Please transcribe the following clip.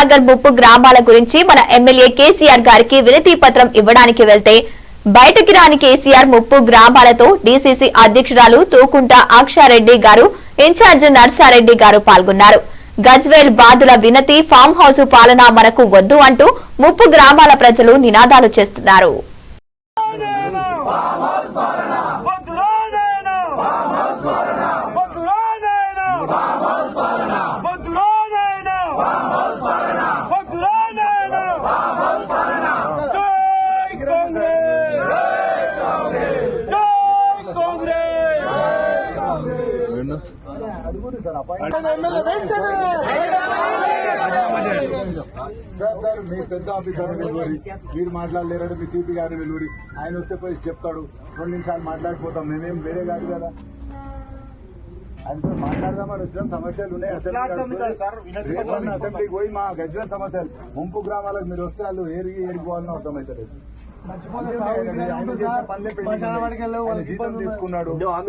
సాగర్ ముప్పు గ్రామాల గురించి మన ఎమ్మెల్యే కేసీఆర్ గారికి వినతి పత్రం ఇవ్వడానికి వెళ్తే బయటకి రాని కేసీఆర్ ముప్పు గ్రామాలతో డీసీసీ అధ్యక్షురాలు తూకుంట అక్షారెడ్డి గారు, ఇన్ఛార్జ్ నర్సారెడ్డి గారు పాల్గొన్నారు. గజ్వేల్ బాదుల వినతి ఫామ్ హౌస్ పాలన మనకు వద్దు అంటూ ముప్పు గ్రామాల ప్రజలు నినాదాలు చేస్తున్నారు. సార్ మీ పెద్ద ఆఫీసర్ వెలువరి మీరు మాట్లాడలేరు, మీ సిపి గారిని వెలువరి, ఆయన వస్తే పోయి చెప్తాడు. 2 నిమిషాలు మాట్లాడిపోతాం, మేమేం వేరే కాదు కదా. ఆయన మాట్లాడదామని వచ్చిన సమస్యలు ఉన్నాయి. అసెంబ్లీకి పోయి మా గజ్వేల్ సమస్యలు ముంపు గ్రామాలకు మీరు వస్తే వాళ్ళు ఏరిపోవాలని అర్థమవుతుంది. పనులే తీసుకున్నాడు.